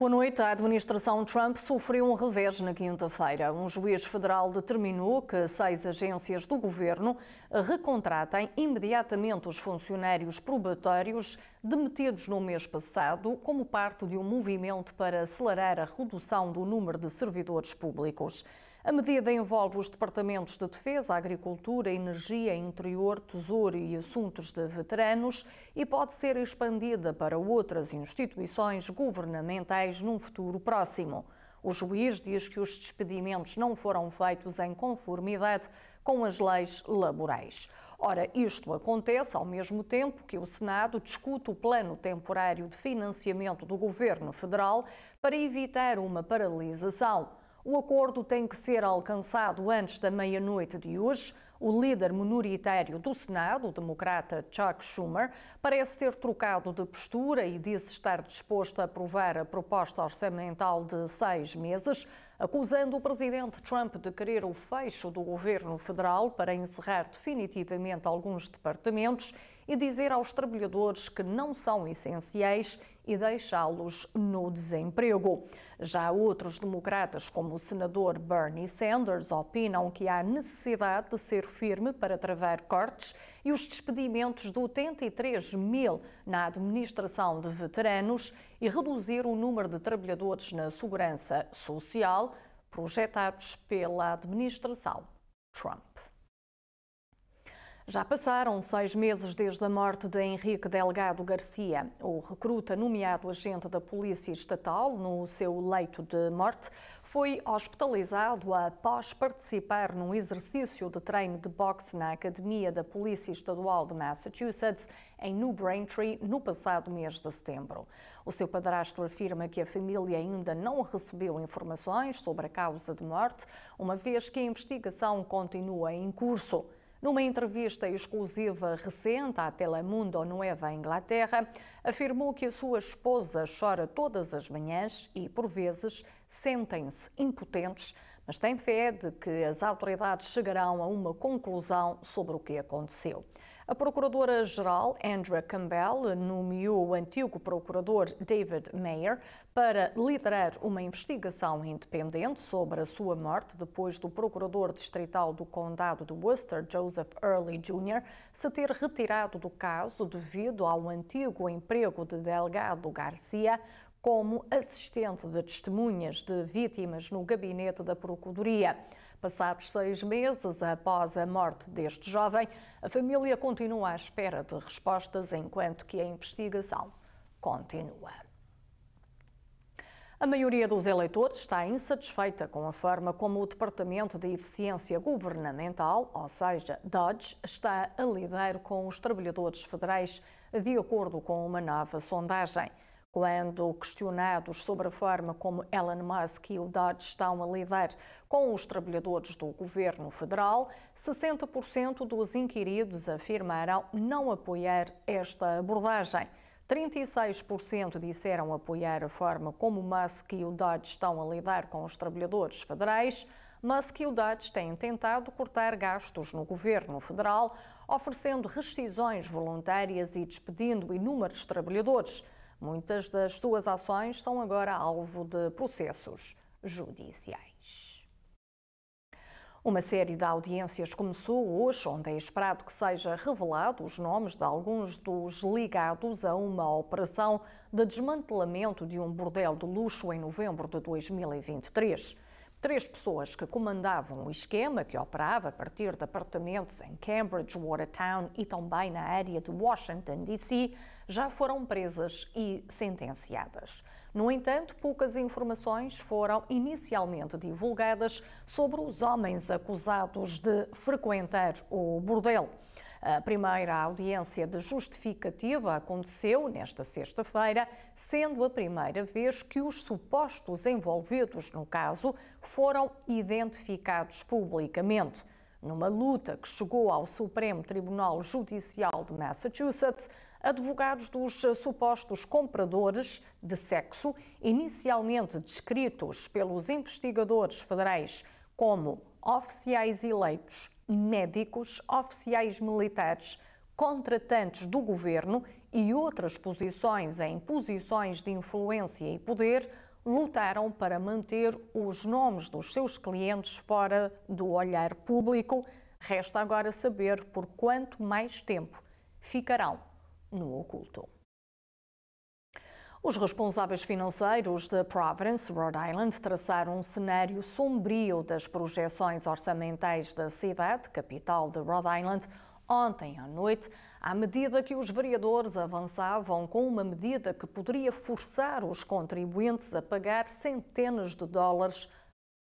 Boa noite. A administração Trump sofreu um revés na quinta-feira. Um juiz federal determinou que 6 agências do governo recontratem imediatamente os funcionários probatórios demitidos no mês passado como parte de um movimento para acelerar a redução do número de servidores públicos. A medida envolve os departamentos de Defesa, Agricultura, Energia, Interior, Tesouro e Assuntos de Veteranos e pode ser expandida para outras instituições governamentais num futuro próximo. O juiz diz que os despedimentos não foram feitos em conformidade com as leis laborais. Ora, isto acontece ao mesmo tempo que o Senado discute o plano temporário de financiamento do governo federal para evitar uma paralisação. O acordo tem que ser alcançado antes da meia-noite de hoje. O líder minoritário do Senado, o democrata Chuck Schumer, parece ter trocado de postura e disse estar disposto a aprovar a proposta orçamental de 6 meses, acusando o presidente Trump de querer o fecho do governo federal para encerrar definitivamente alguns departamentos e dizer aos trabalhadores que não são essenciais e deixá-los no desemprego. Já outros democratas, como o senador Bernie Sanders, opinam que há necessidade de ser firme para travar cortes e os despedimentos de 83 mil na administração de veteranos e reduzir o número de trabalhadores na segurança social projetados pela administração Trump. Já passaram 6 meses desde a morte de Henrique Delgado Garcia. O recruta nomeado agente da Polícia Estatal no seu leito de morte foi hospitalizado após participar num exercício de treino de boxe na Academia da Polícia Estadual de Massachusetts, em New Braintree, no passado mês de setembro. O seu padrasto afirma que a família ainda não recebeu informações sobre a causa de morte, uma vez que a investigação continua em curso. Numa entrevista exclusiva recente à Telemundo Nueva Inglaterra, afirmou que a sua esposa chora todas as manhãs e, por vezes, sentem-se impotentes, mas tem fé de que as autoridades chegarão a uma conclusão sobre o que aconteceu. A procuradora-geral Andrea Campbell nomeou o antigo procurador David Mayer para liderar uma investigação independente sobre a sua morte depois do procurador distrital do condado de Worcester, Joseph Early Jr., se ter retirado do caso devido ao antigo emprego de Delgado Garcia como assistente de testemunhas de vítimas no gabinete da Procuradoria. Passados 6 meses após a morte deste jovem, a família continua à espera de respostas enquanto que a investigação continua. A maioria dos eleitores está insatisfeita com a forma como o Departamento de Eficiência Governamental, ou seja, DOGE, está a lidar com os trabalhadores federais, de acordo com uma nova sondagem. Quando questionados sobre a forma como Elon Musk e o DOGE estão a lidar com os trabalhadores do governo federal, 60% dos inquiridos afirmaram não apoiar esta abordagem. 36% disseram apoiar a forma como Musk e o DOGE estão a lidar com os trabalhadores federais. Musk e o DOGE têm tentado cortar gastos no governo federal, oferecendo rescisões voluntárias e despedindo inúmeros trabalhadores. Muitas das suas ações são agora alvo de processos judiciais. Uma série de audiências começou hoje, onde é esperado que seja revelado os nomes de alguns dos ligados a uma operação de desmantelamento de um bordel de luxo em novembro de 2023. 3 pessoas que comandavam o esquema, que operava a partir de apartamentos em Cambridge, Watertown e também na área de Washington, D.C., já foram presas e sentenciadas. No entanto, poucas informações foram inicialmente divulgadas sobre os homens acusados de frequentar o bordel. A primeira audiência de justificativa aconteceu nesta sexta-feira, sendo a primeira vez que os supostos envolvidos no caso foram identificados publicamente. Numa luta que chegou ao Supremo Tribunal Judicial de Massachusetts, advogados dos supostos compradores de sexo, inicialmente descritos pelos investigadores federais como oficiais eleitos, médicos, oficiais militares, contratantes do governo e outras posições em posições de influência e poder, lutaram para manter os nomes dos seus clientes fora do olhar público. Resta agora saber por quanto mais tempo ficarão no oculto. Os responsáveis financeiros de Providence, Rhode Island, traçaram um cenário sombrio das projeções orçamentais da cidade, capital de Rhode Island, ontem à noite, à medida que os vereadores avançavam com uma medida que poderia forçar os contribuintes a pagar centenas de dólares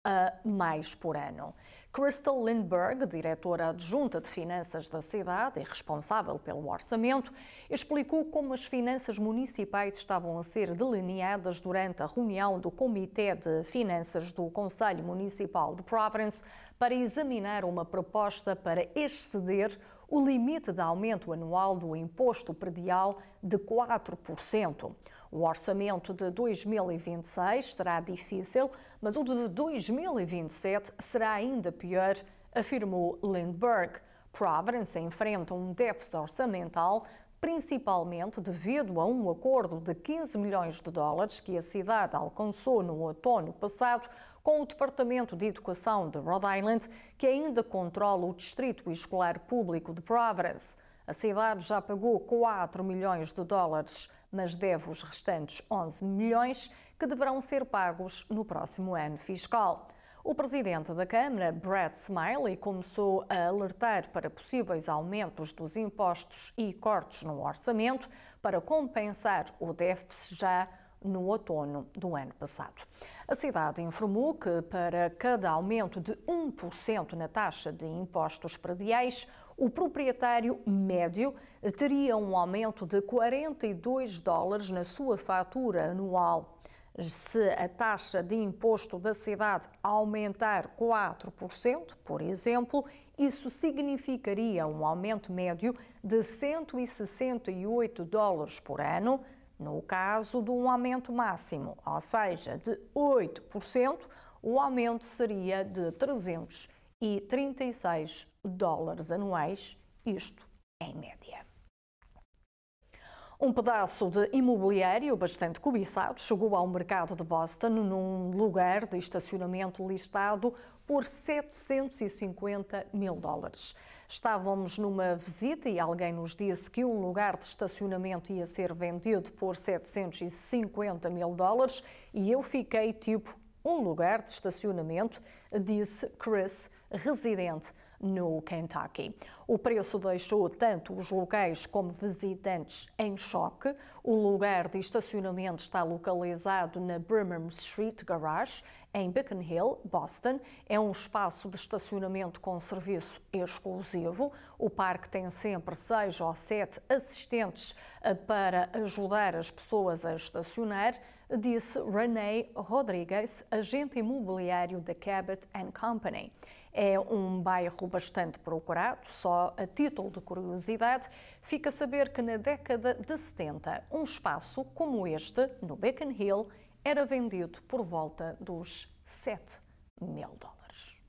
a mais por ano. Crystal Lindbergh, diretora adjunta de finanças da cidade e responsável pelo orçamento, explicou como as finanças municipais estavam a ser delineadas durante a reunião do Comitê de Finanças do Conselho Municipal de Providence para examinar uma proposta para exceder o limite de aumento anual do imposto predial de 4%. O orçamento de 2026 será difícil, mas o de 2027 será ainda pior, afirmou Lindbergh. Providence enfrenta um déficit orçamental, principalmente devido a um acordo de 15 milhões de dólares que a cidade alcançou no outono passado com o Departamento de Educação de Rhode Island, que ainda controla o Distrito Escolar Público de Providence. A cidade já pagou 4 milhões de dólares, mas deve os restantes 11 milhões que deverão ser pagos no próximo ano fiscal. O presidente da Câmara, Brett Smiley, começou a alertar para possíveis aumentos dos impostos e cortes no orçamento para compensar o déficit já no outono do ano passado. A cidade informou que, para cada aumento de 1% na taxa de impostos prediais, o proprietário médio teria um aumento de 42 dólares na sua fatura anual. Se a taxa de imposto da cidade aumentar 4%, por exemplo, isso significaria um aumento médio de 168 dólares por ano. No caso de um aumento máximo, ou seja, de 8%, o aumento seria de 336 dólares anuais, isto em média. Um pedaço de imobiliário bastante cobiçado chegou ao mercado de Boston num lugar de estacionamento listado por 750 mil dólares. Estávamos numa visita e alguém nos disse que um lugar de estacionamento ia ser vendido por 750 mil dólares e eu fiquei tipo, um lugar de estacionamento, disse Chris, residente no Kentucky. O preço deixou tanto os locais como visitantes em choque. O lugar de estacionamento está localizado na Brimham Street Garage, em Beacon Hill, Boston. É um espaço de estacionamento com serviço exclusivo. O parque tem sempre 6 ou 7 assistentes para ajudar as pessoas a estacionar, disse Renee Rodrigues, agente imobiliário da Cabot & Company. É um bairro bastante procurado. Só a título de curiosidade, fica a saber que na década de 70, um espaço como este, no Beacon Hill, era vendido por volta dos 7 mil dólares.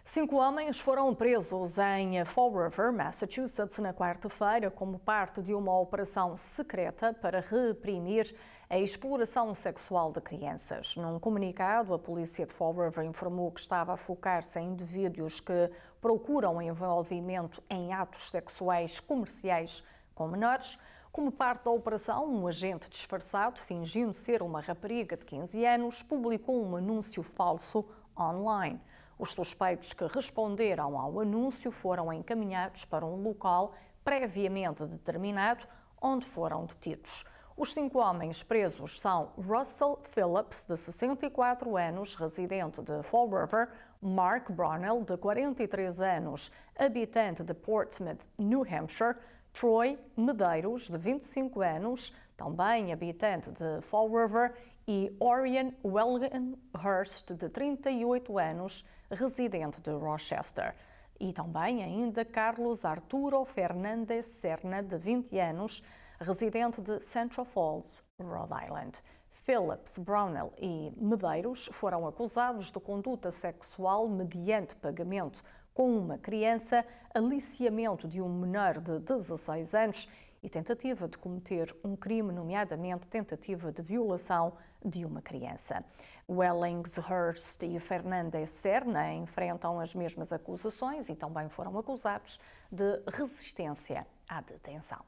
5 homens foram presos em Fall River, Massachusetts, na quarta-feira, como parte de uma operação secreta para reprimir a exploração sexual de crianças. Num comunicado, a polícia de Fall River informou que estava a focar-se em indivíduos que procuram envolvimento em atos sexuais comerciais com menores. Como parte da operação, um agente disfarçado, fingindo ser uma rapariga de 15 anos, publicou um anúncio falso online. Os suspeitos que responderam ao anúncio foram encaminhados para um local previamente determinado, onde foram detidos. Os 5 homens presos são Russell Phillips, de 64 anos, residente de Fall River, Mark Brownell, de 43 anos, habitante de Portsmouth, New Hampshire, Troy Medeiros, de 25 anos, também habitante de Fall River, e Orion Welgenhurst, de 38 anos, residente de Rochester. E também ainda Carlos Arturo Fernandes Serna, de 20 anos, residente de Central Falls, Rhode Island. Phillips, Brownell e Medeiros foram acusados de conduta sexual mediante pagamento com uma criança, aliciamento de um menor de 16 anos e tentativa de cometer um crime, nomeadamente tentativa de violação de uma criança. Wellingshurst e Fernandes Serna enfrentam as mesmas acusações e também foram acusados de resistência à detenção.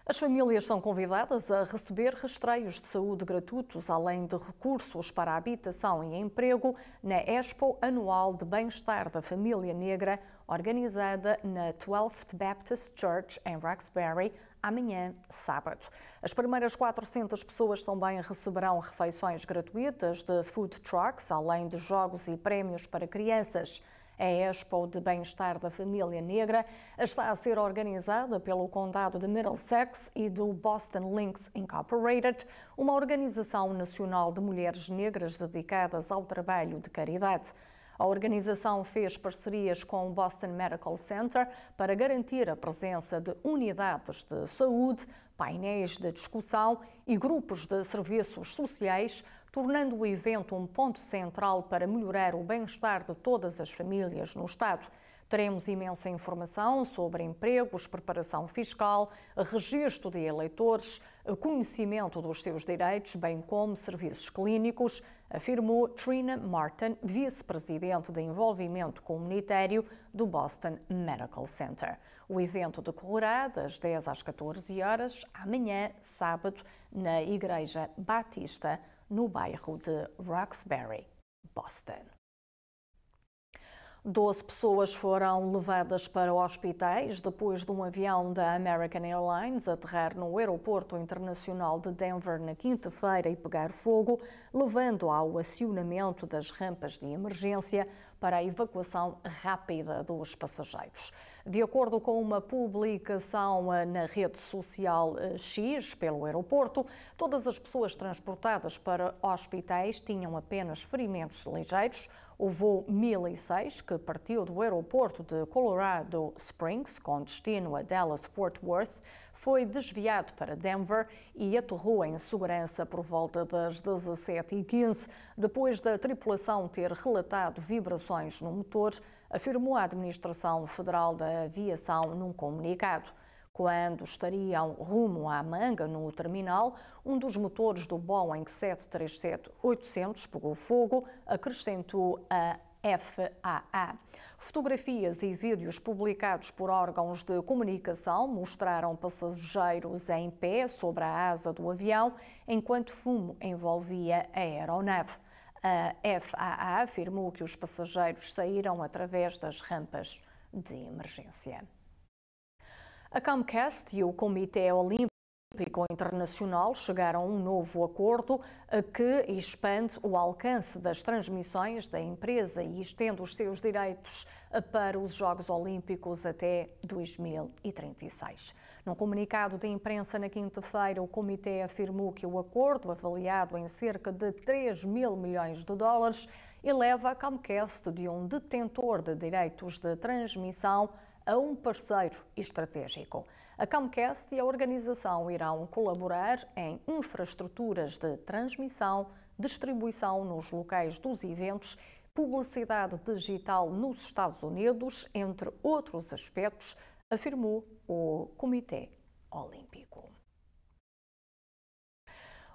As famílias são convidadas a receber rastreios de saúde gratuitos, além de recursos para a habitação e emprego, na Expo Anual de Bem-Estar da Família Negra, organizada na 12th Baptist Church, em Roxbury, amanhã, sábado. As primeiras 400 pessoas também receberão refeições gratuitas de food trucks, além de jogos e prémios para crianças. A Expo de Bem-Estar da Família Negra está a ser organizada pelo Condado de Middlesex e do Boston Links Incorporated, uma organização nacional de mulheres negras dedicadas ao trabalho de caridade. A organização fez parcerias com o Boston Medical Center para garantir a presença de unidades de saúde, painéis de discussão e grupos de serviços sociais, tornando o evento um ponto central para melhorar o bem-estar de todas as famílias no Estado. Teremos imensa informação sobre empregos, preparação fiscal, registro de eleitores, conhecimento dos seus direitos, bem como serviços clínicos, afirmou Trina Martin, vice-presidente de envolvimento comunitário do Boston Medical Center. O evento decorrerá das 10 às 14 horas, amanhã, sábado, na Igreja Batista, no bairro de Roxbury, Boston. 12 pessoas foram levadas para hospitais depois de um avião da American Airlines aterrar no aeroporto internacional de Denver na quinta-feira e pegar fogo, levando ao acionamento das rampas de emergência para a evacuação rápida dos passageiros. De acordo com uma publicação na rede social X pelo aeroporto, todas as pessoas transportadas para hospitais tinham apenas ferimentos ligeiros. O voo 1006, que partiu do aeroporto de Colorado Springs, com destino a Dallas-Fort Worth, foi desviado para Denver e aterrou em segurança por volta das 17h15, depois da tripulação ter relatado vibrações no motor, afirmou a Administração Federal da Aviação num comunicado. Quando estariam rumo à Manga, no terminal, um dos motores do Boeing 737-800 pegou fogo, acrescentou a FAA. Fotografias e vídeos publicados por órgãos de comunicação mostraram passageiros em pé sobre a asa do avião, enquanto fumo envolvia a aeronave. A FAA afirmou que os passageiros saíram através das rampas de emergência. A Comcast e o Comitê Olímpico Internacional chegaram a um novo acordo que expande o alcance das transmissões da empresa e estende os seus direitos para os Jogos Olímpicos até 2036. Num comunicado de imprensa na quinta-feira, o Comitê afirmou que o acordo, avaliado em cerca de 3 mil milhões de dólares, eleva a Comcast de um detentor de direitos de transmissão a um parceiro estratégico. A Comcast e a organização irão colaborar em infraestruturas de transmissão, distribuição nos locais dos eventos, publicidade digital nos Estados Unidos, entre outros aspectos, afirmou o Comitê Olímpico.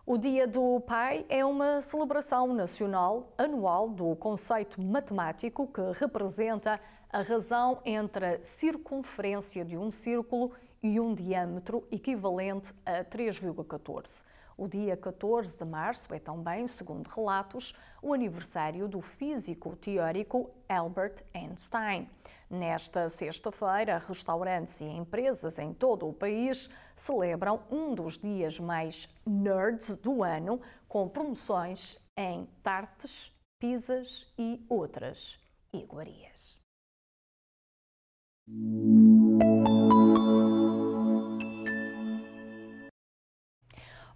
O Dia do Pai é uma celebração nacional anual do conceito matemático que representa a razão entre a circunferência de um círculo e um diâmetro equivalente a 3,14. O dia 14 de março é também, segundo relatos, o aniversário do físico teórico Albert Einstein. Nesta sexta-feira, restaurantes e empresas em todo o país celebram um dos dias mais nerds do ano, com promoções em tartes, pizzas e outras iguarias.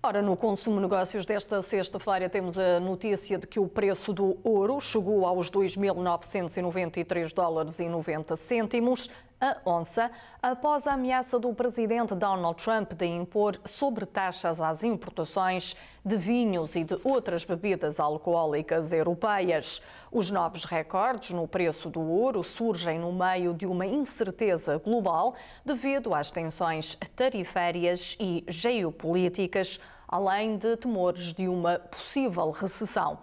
Ora, no Consumo Negócios desta sexta-feira temos a notícia de que o preço do ouro chegou aos 2.993 dólares e 90 cêntimos a onça, após a ameaça do presidente Donald Trump de impor sobretaxas às importações de vinhos e de outras bebidas alcoólicas europeias. Os novos recordes no preço do ouro surgem no meio de uma incerteza global devido às tensões tarifárias e geopolíticas, além de temores de uma possível recessão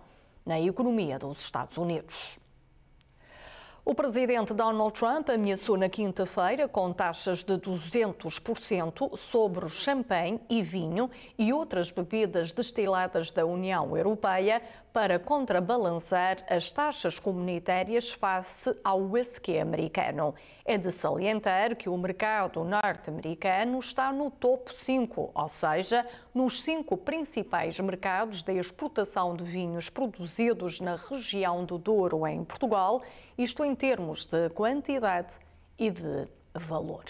na economia dos Estados Unidos. O presidente Donald Trump ameaçou na quinta-feira com taxas de 200% sobre champanhe e vinho e outras bebidas destiladas da União Europeia para contrabalançar as taxas comunitárias face ao whisky americano. É de salientar que o mercado norte-americano está no topo 5, ou seja, nos 5 principais mercados de exportação de vinhos produzidos na região do Douro, em Portugal, isto em termos de quantidade e de valor.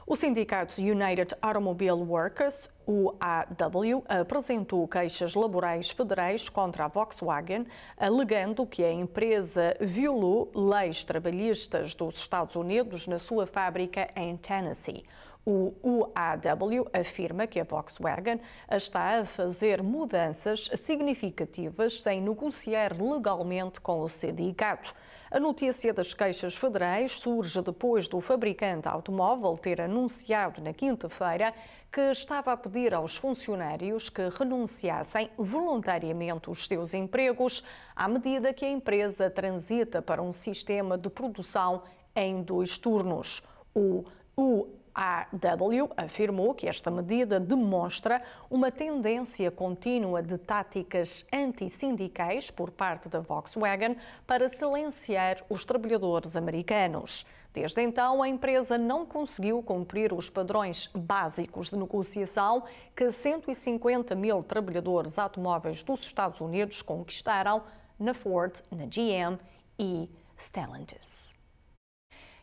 O sindicato United Automobile Workers, UAW, apresentou queixas laborais federais contra a Volkswagen, alegando que a empresa violou leis trabalhistas dos Estados Unidos na sua fábrica em Tennessee. O UAW afirma que a Volkswagen está a fazer mudanças significativas sem negociar legalmente com o sindicato. A notícia das queixas federais surge depois do fabricante automóvel ter anunciado na quinta-feira que estava a pedir aos funcionários que renunciassem voluntariamente os seus empregos à medida que a empresa transita para um sistema de produção em 2 turnos. O UAW afirmou que esta medida demonstra uma tendência contínua de táticas antissindicais por parte da Volkswagen para silenciar os trabalhadores americanos. Desde então, a empresa não conseguiu cumprir os padrões básicos de negociação que 150 mil trabalhadores automóveis dos Estados Unidos conquistaram na Ford, na GM e Stellantis.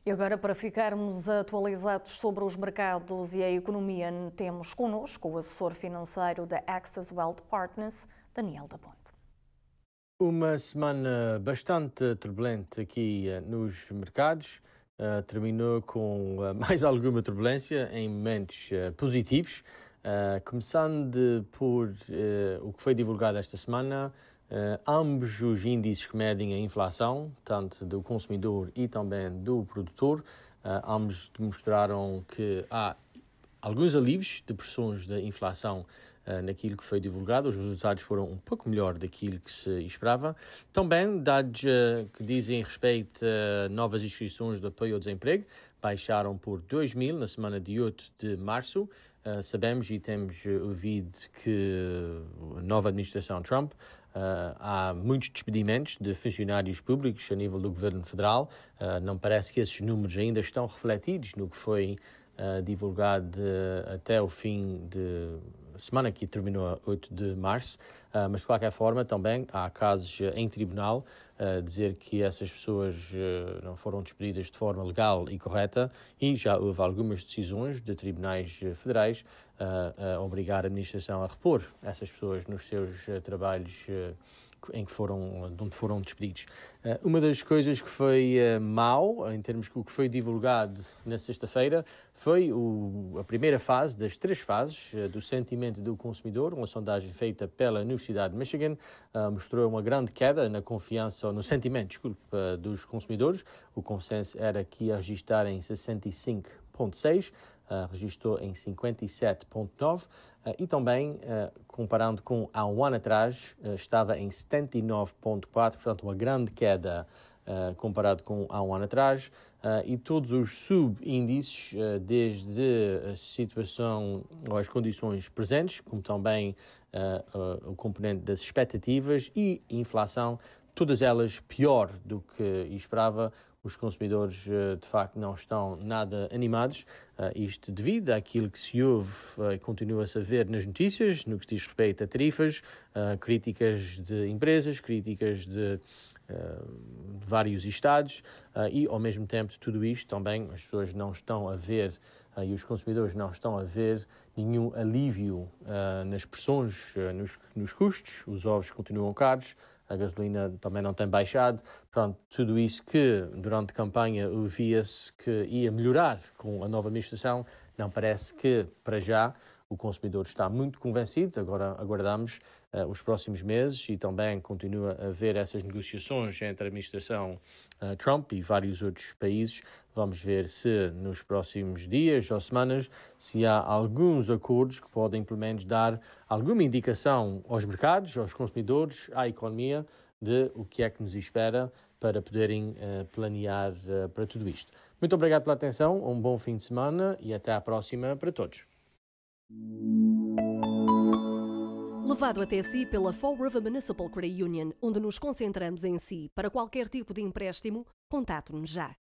E agora, para ficarmos atualizados sobre os mercados e a economia, temos connosco o assessor financeiro da Access Wealth Partners, Daniel da Ponte. Uma semana bastante turbulente aqui nos mercados. Terminou com mais alguma turbulência em momentos positivos, começando por o que foi divulgado esta semana. Ambos os índices que medem a inflação, tanto do consumidor e também do produtor, ambos demonstraram que há alguns alívios de pressões da inflação naquilo que foi divulgado. Os resultados foram um pouco melhor daquilo que se esperava. Também, dados que dizem respeito a novas inscrições de apoio ao desemprego, baixaram por 2.000 na semana de 8 de março. Sabemos e temos ouvido que a nova administração Trump há muitos despedimentos de funcionários públicos a nível do governo federal. Não parece que esses números ainda estão refletidos no que foi divulgado até o fim de semana que terminou a 8 de março, mas de qualquer forma também há casos em tribunal dizer que essas pessoas não foram despedidas de forma legal e correta, e já houve algumas decisões de tribunais federais a obrigar a administração a repor essas pessoas nos seus trabalhos de onde foram despedidos. Uma das coisas que foi mau, em termos do que foi divulgado na sexta-feira, foi a primeira fase das 3 fases do sentimento do consumidor. Uma sondagem feita pela Universidade de Michigan mostrou uma grande queda na confiança, no sentimento, dos consumidores. O consenso era que ia registrar em 65,6%. Registrou em 57,9%, e também, comparando com há um ano atrás, estava em 79,4%, portanto uma grande queda comparado com há um ano atrás, e todos os subíndices, desde a situação ou as condições presentes, como também o componente das expectativas e inflação, todas elas pior do que esperava. Os consumidores, de facto, não estão nada animados, isto devido àquilo que se ouve e continua-se a ver nas notícias, no que diz respeito a tarifas, críticas de empresas, críticas de vários estados, e, ao mesmo tempo, tudo isto também, as pessoas não estão a ver e os consumidores não estão a ver nenhum alívio nas pressões, nos custos. Os ovos continuam caros, a gasolina também não tem baixado. Pronto, tudo isso que durante a campanha via-se que ia melhorar com a nova administração, não parece que, para já, o consumidor está muito convencido. Agora aguardamos os próximos meses e também continua a haver essas negociações entre a administração Trump e vários outros países. Vamos ver se nos próximos dias ou semanas se há alguns acordos que podem pelo menos dar alguma indicação aos mercados, aos consumidores, à economia de o que é que nos espera para poderem planear para tudo isto. Muito obrigado pela atenção, um bom fim de semana e até à próxima para todos. Levado até si pela Fall River Municipal Credit Union, onde nos concentramos em si. Para qualquer tipo de empréstimo, contate-nos já.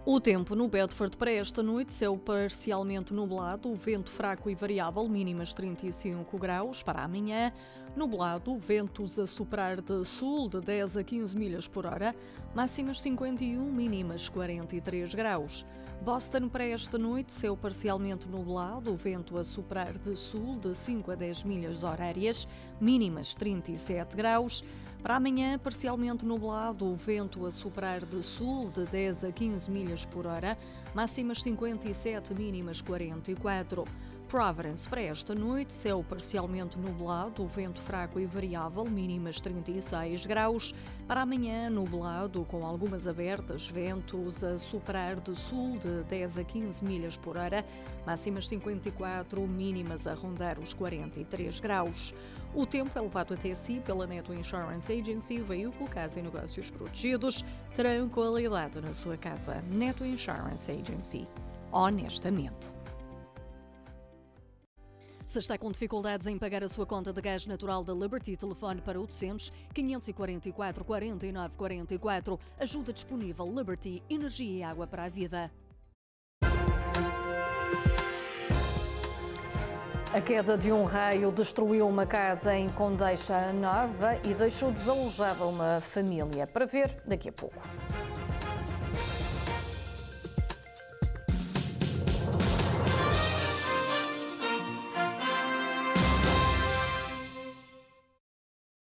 O tempo no Bedford para esta noite, céu parcialmente nublado, vento fraco e variável, mínimas 35 graus. Para amanhã, nublado, ventos a soprar de sul de 10 a 15 milhas por hora, máximas 51, mínimas 43 graus. Boston para esta noite, céu parcialmente nublado, vento a soprar de sul de 5 a 10 milhas horárias, mínimas 37 graus. Para amanhã, parcialmente nublado, vento a soprar de sul de 10 a 15 milhas por hora, máximas 57, mínimas 44. Providence para esta noite, céu parcialmente nublado, vento fraco e variável, mínimas 36 graus. Para amanhã, nublado, com algumas abertas, ventos a soprar de sul de 10 a 15 milhas por hora, máximas 54, mínimas a rondar os 43 graus. O tempo é levado até si pela Neto Insurance Agency, veículo, casa e negócios protegidos. Tranquilidade na sua casa. Neto Insurance Agency. Honestamente. Se está com dificuldades em pagar a sua conta de gás natural da Liberty, telefone para 800 544 49 44. Ajuda disponível. Liberty, energia e água para a vida. A queda de um raio destruiu uma casa em Condeixa Nova e deixou desalojada uma família. Para ver daqui a pouco.